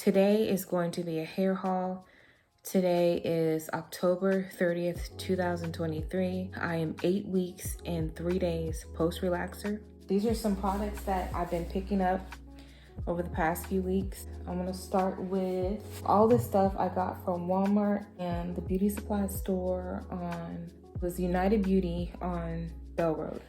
Today is going to be a hair haul. Today is October 30th, 2023. I am 8 weeks and 3 days post-relaxer. These are some products that I've been picking up over the past few weeks. I'm gonna start with all this stuff I got from Walmart and the beauty supply store was United Beauty on Bell Road.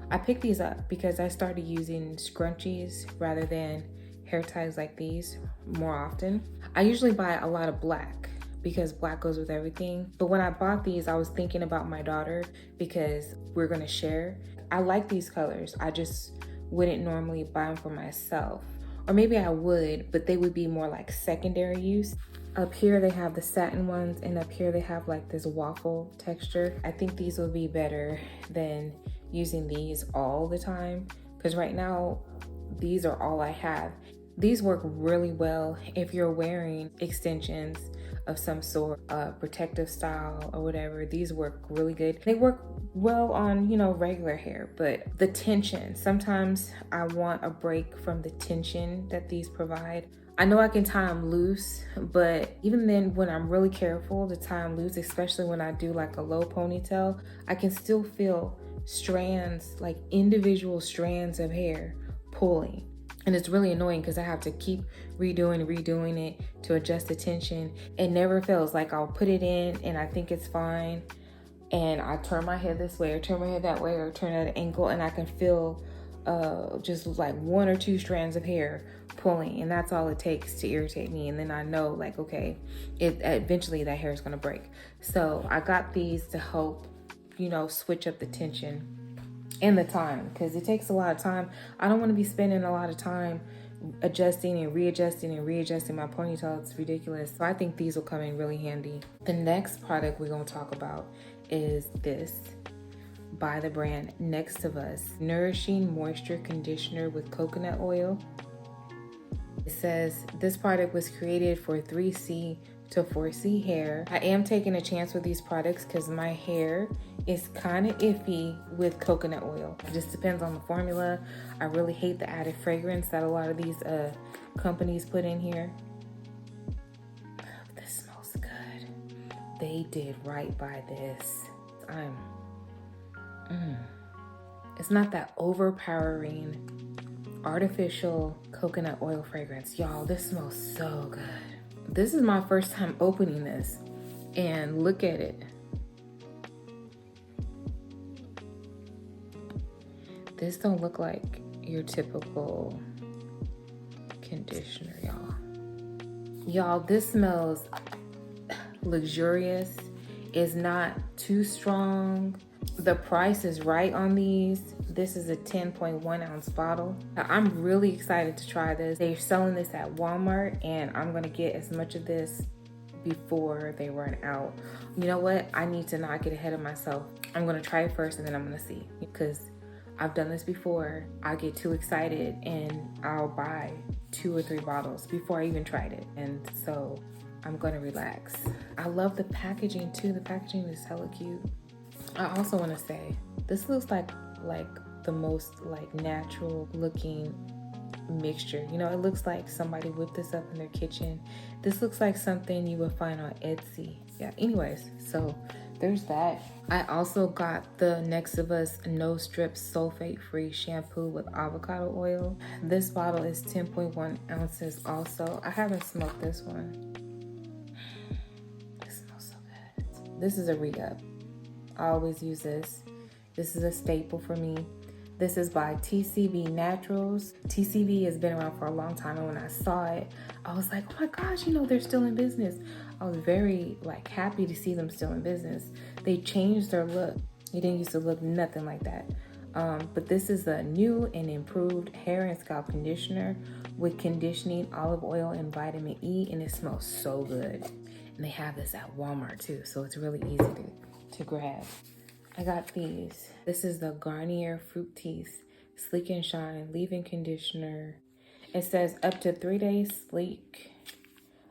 I picked these up because I started using scrunchies rather than hair ties like these more often. I usually buy a lot of black because black goes with everything. But when I bought these, I was thinking about my daughter because we're gonna share. I like these colors. I just wouldn't normally buy them for myself. Or maybe I would, but they would be more like secondary use. Up here they have the satin ones, and up here they have like this waffle texture. I think these will be better than using these all the time, because right now these are all I have. These work really well if you're wearing extensions of some sort, protective style or whatever. These work really good. They work well on, regular hair, but the tension, sometimes I want a break from the tension that these provide. I know I can tie them loose, but even then when I'm really careful to tie them loose, especially when I do like a low ponytail, I can still feel strands, like individual strands of hair pulling. And it's really annoying because I have to keep redoing it to adjust the tension. It never feels like I'll put it in and I think it's fine, and I turn my head this way or turn my head that way or turn at an angle, and I can feel just like 1 or 2 strands of hair pulling, and that's all it takes to irritate me. And then I know, like, okay, eventually that hair is gonna break. So I got these to help, switch up the tension and the time, because it takes a lot of time. I don't want to be spending a lot of time adjusting and readjusting my ponytail. It's ridiculous. So I think these will come in really handy. The next product we're going to talk about is this by the brand Next of Us Nourishing Moisture Conditioner with Coconut Oil. It says this product was created for 3C to 4C hair. I am taking a chance with these products because my hair is kind of iffy with coconut oil. It just depends on the formula. I really hate the added fragrance that a lot of these companies put in here. Oh, this smells good. They did right by this. It's not that overpowering artificial coconut oil fragrance. Y'all, this smells so good. This is my first time opening this, and look at it. This don't look like your typical conditioner, y'all. Y'all, this smells luxurious. It's not too strong. The price is right on these. This is a 10.1 ounce bottle. I'm really excited to try this. They're selling this at Walmart, and I'm gonna get as much of this before they run out. You know what? I need to not get ahead of myself. I'm gonna try it first, and then I'm gonna see, because I've done this before. I get too excited and I'll buy 2 or 3 bottles before I even tried it. And so I'm gonna relax. I love the packaging too. The packaging is hella cute. I also want to say, this looks like the most natural looking mixture. It looks like somebody whipped this up in their kitchen. This looks like something you would find on Etsy. Yeah, anyways, so there's that. I also got the Next of Us No Strip Sulfate-Free Shampoo with Avocado Oil. This bottle is 10.1 ounces also. I haven't smoked this one. This smells so good. This is a re-up. I always use this. This is a staple for me. This is by TCB Naturals. TCB has been around for a long time, and when I saw it, I was like, oh my gosh, they're still in business. I was very happy to see them still in business. They changed their look. It didn't used to look nothing like that. But this is a new and improved hair and scalp conditioner with conditioning olive oil and vitamin E, and it smells so good. And they have this at Walmart too, so it's really easy to grab. I got these. This is the Garnier Fructis Sleek and Shine Leave-In Conditioner. It says up to 3 days sleek.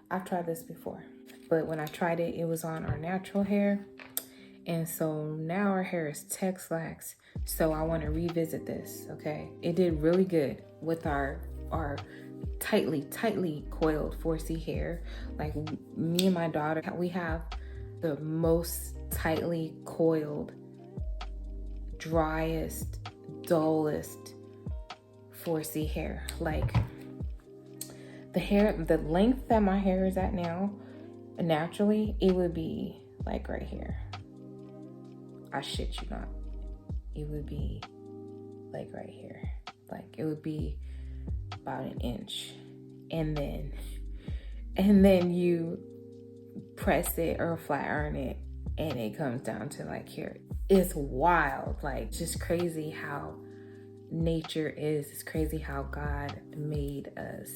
I've tried this before, but when I tried it, it was on our natural hair. And so now our hair is TEXLAXED. So I want to revisit this, okay? It did really good with our tightly coiled 4C hair. Like me and my daughter, we have the most tightly coiled, driest, dullest 4C hair. Like the length that my hair is at now, naturally, it would be like right here. I shit you not. It would be like right here. Like it would be about an inch. And then you press it or flat iron it and it comes down to like here. It's wild. Like just crazy how nature is. It's crazy how God made us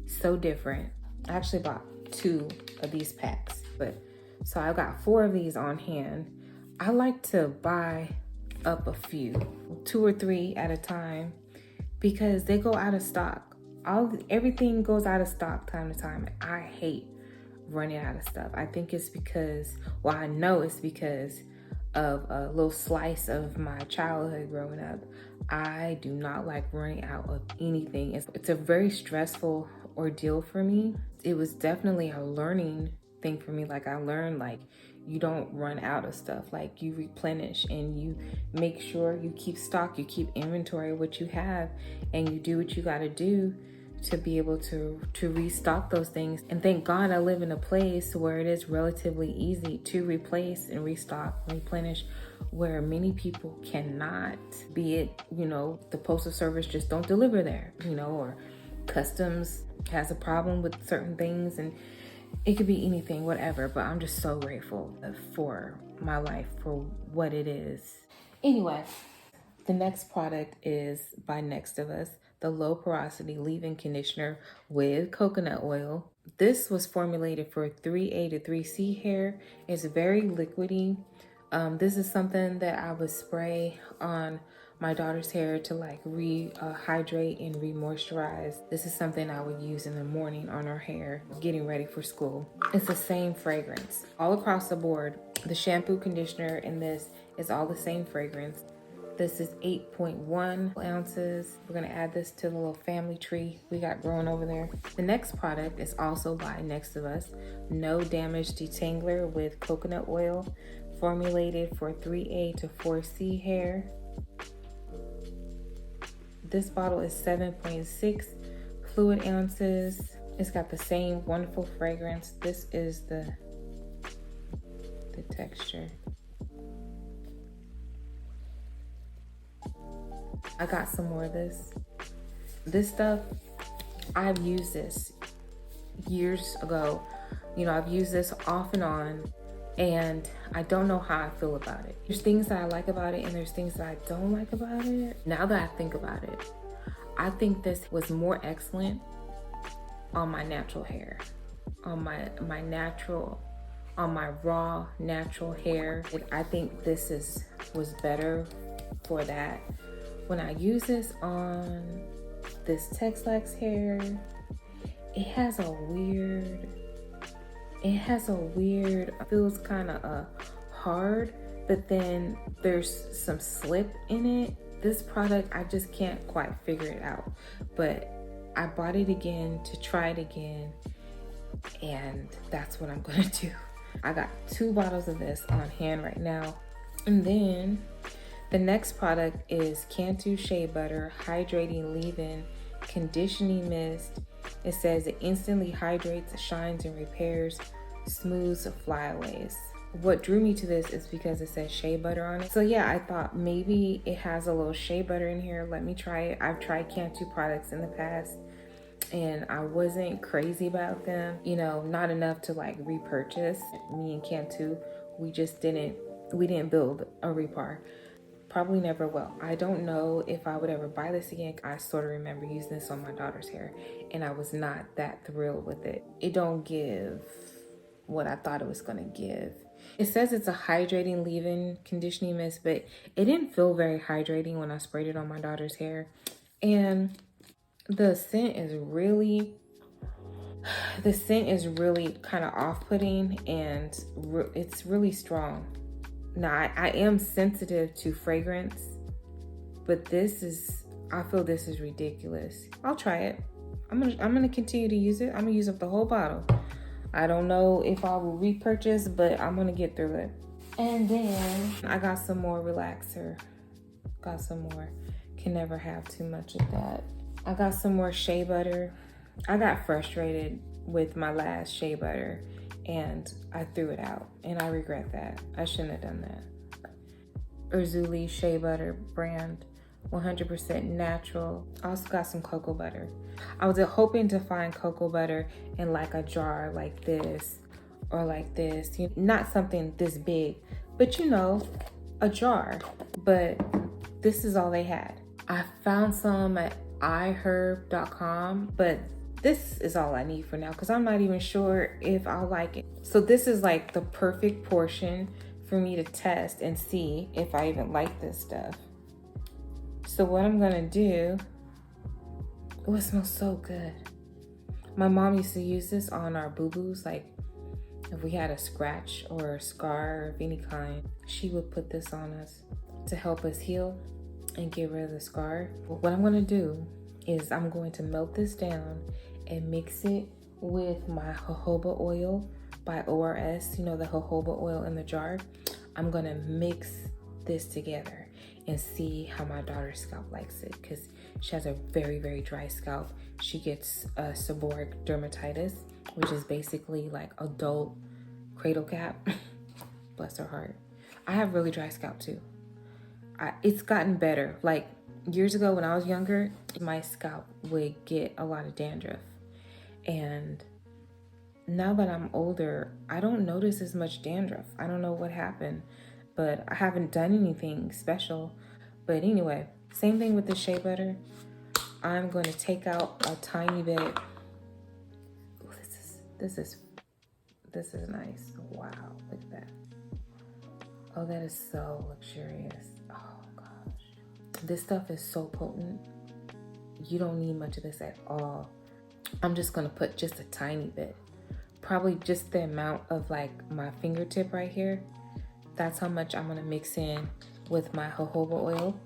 so different. I actually bought 2 of these packs, but so I got 4 of these on hand. I like to buy up a few, 2 or 3 at a time, because they go out of stock. Everything goes out of stock time to time. I hate running out of stuff. I think it's because, well, I know it's because of a little slice of my childhood growing up. I do not like running out of anything. It's a very stressful ordeal for me. It was definitely a learning thing for me. Like I learned, like, you don't run out of stuff. Like you replenish and you make sure you keep stock, you keep inventory of what you have, and you do what you got to do to be able to restock those things. And thank God I live in a place where it is relatively easy to replace and restock, replenish, where many people cannot. Be it, you know, the postal service just don't deliver there, you know, or customs has a problem with certain things, and it could be anything, whatever. But I'm just so grateful for my life, for what it is. Anyway, the next product is by Next of Us, the low porosity leave-in conditioner with coconut oil. This was formulated for 3A to 3C hair. It's very liquidy. This is something that I would spray on my daughter's hair to like hydrate and re-moisturize. This is something I would use in the morning on her hair, getting ready for school. It's the same fragrance all across the board. The shampoo, conditioner, and this is all the same fragrance. This is 8.1 ounces. We're gonna add this to the little family tree we got growing over there. The next product is also by Next of Us, No Damage Detangler with coconut oil, formulated for 3A to 4C hair. This bottle is 7.6 fluid ounces. It's got the same wonderful fragrance. This is the texture. I got some more of this. This stuff, I've used this years ago. You know, I've used this off and on, and I don't know how I feel about it. There's things that I like about it, and there's things that I don't like about it. Now that I think about it, I think this was more excellent on my natural hair, on my raw natural hair. I think this was better for that. When I use this on this TEXLAXED hair, it feels kind of hard, but then there's some slip in it. This product, I just can't quite figure it out, but I bought it again to try it again, and that's what I'm gonna do. I got 2 bottles of this on hand right now. And then the next product is Cantu Shea Butter Hydrating Leave-In Conditioning Mist. It says it instantly hydrates, shines, and repairs, smooths flyaways. What drew me to this is because it says shea butter on it. So yeah, I thought maybe it has a little shea butter in here. Let me try it. I've tried Cantu products in the past, and I wasn't crazy about them. You know, not enough to like repurchase. Me and Cantu, we didn't build a repar. Probably never will. I don't know if I would ever buy this again. I sort of remember using this on my daughter's hair, and I was not that thrilled with it. It don't give what I thought it was gonna give. It says it's a hydrating leave-in conditioning mist, but it didn't feel very hydrating when I sprayed it on my daughter's hair. And the scent is really kind of off-putting, and it's really strong. Now, I am sensitive to fragrance, but I feel this is ridiculous. I'll try it. I'm gonna continue to use it. I'm gonna use up the whole bottle. I don't know if I will repurchase, but I'm gonna get through it. And then I got some more relaxer. Got some more. Can never have too much of that. I got some more shea butter. I got frustrated with my last shea butter and I threw it out, and I regret that. I shouldn't have done that. Erzuli shea butter brand, 100% natural. I also got some cocoa butter. I was hoping to find cocoa butter in like a jar like this or like this, not something this big, but a jar. But this is all they had. I found some at iherb.com, but this is all I need for now because I'm not even sure if I'll like it. So this is like the perfect portion for me to test and see if I even like this stuff. So what I'm gonna do, oh, it smells so good. My mom used to use this on our boo-boos, like if we had a scratch or a scar of any kind, she would put this on us to help us heal and get rid of the scar. What I'm gonna do is I'm going to melt this down and mix it with my jojoba oil by ORS, the jojoba oil in the jar. I'm gonna mix this together and see how my daughter's scalp likes it because she has a very, very dry scalp. She gets seborrheic dermatitis, which is basically like adult cradle cap. Bless her heart. I have really dry scalp too. It's gotten better. Like years ago when I was younger, my scalp would get a lot of dandruff. And now that I'm older, I don't notice as much dandruff. I don't know what happened, but I haven't done anything special. But anyway, same thing with the shea butter. I'm going to take out a tiny bit. Ooh, this is nice. Wow, look at that. Oh, that is so luxurious. Oh gosh. This stuff is so potent. You don't need much of this at all. I'm just gonna put just a tiny bit. Probably just the amount of like my fingertip right here. That's how much I'm gonna mix in with my jojoba oil.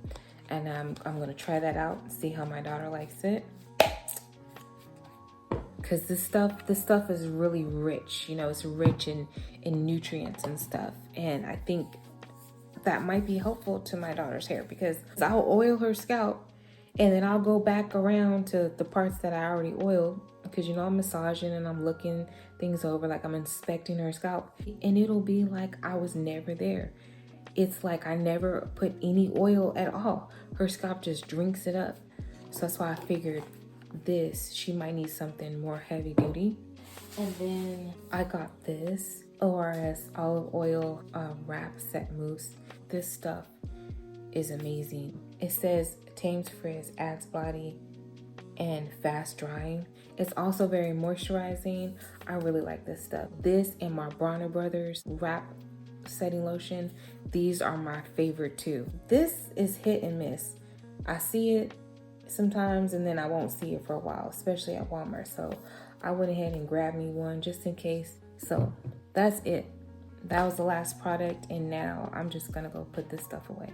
And I'm gonna try that out and see how my daughter likes it. Cause this stuff is really rich. It's rich in nutrients and stuff. And I think that might be helpful to my daughter's hair because I'll oil her scalp and then I'll go back around to the parts that I already oiled because I'm massaging and I'm looking things over, like I'm inspecting her scalp, and it'll be like I was never there. It's like I never put any oil at all. Her scalp just drinks it up. So that's why I figured she might need something more heavy duty. And then I got this ORS olive oil wrap set mousse. This stuff is amazing. It says tames frizz, adds body, and fast drying. It's also very moisturizing. I really like this stuff. This and my Bronner Brothers wrap setting lotion, these are my favorite too. This is hit and miss. I see it sometimes and then I won't see it for a while, especially at Walmart. So I went ahead and grabbed me one just in case. So that's it. That was the last product, and now I'm just gonna go put this stuff away.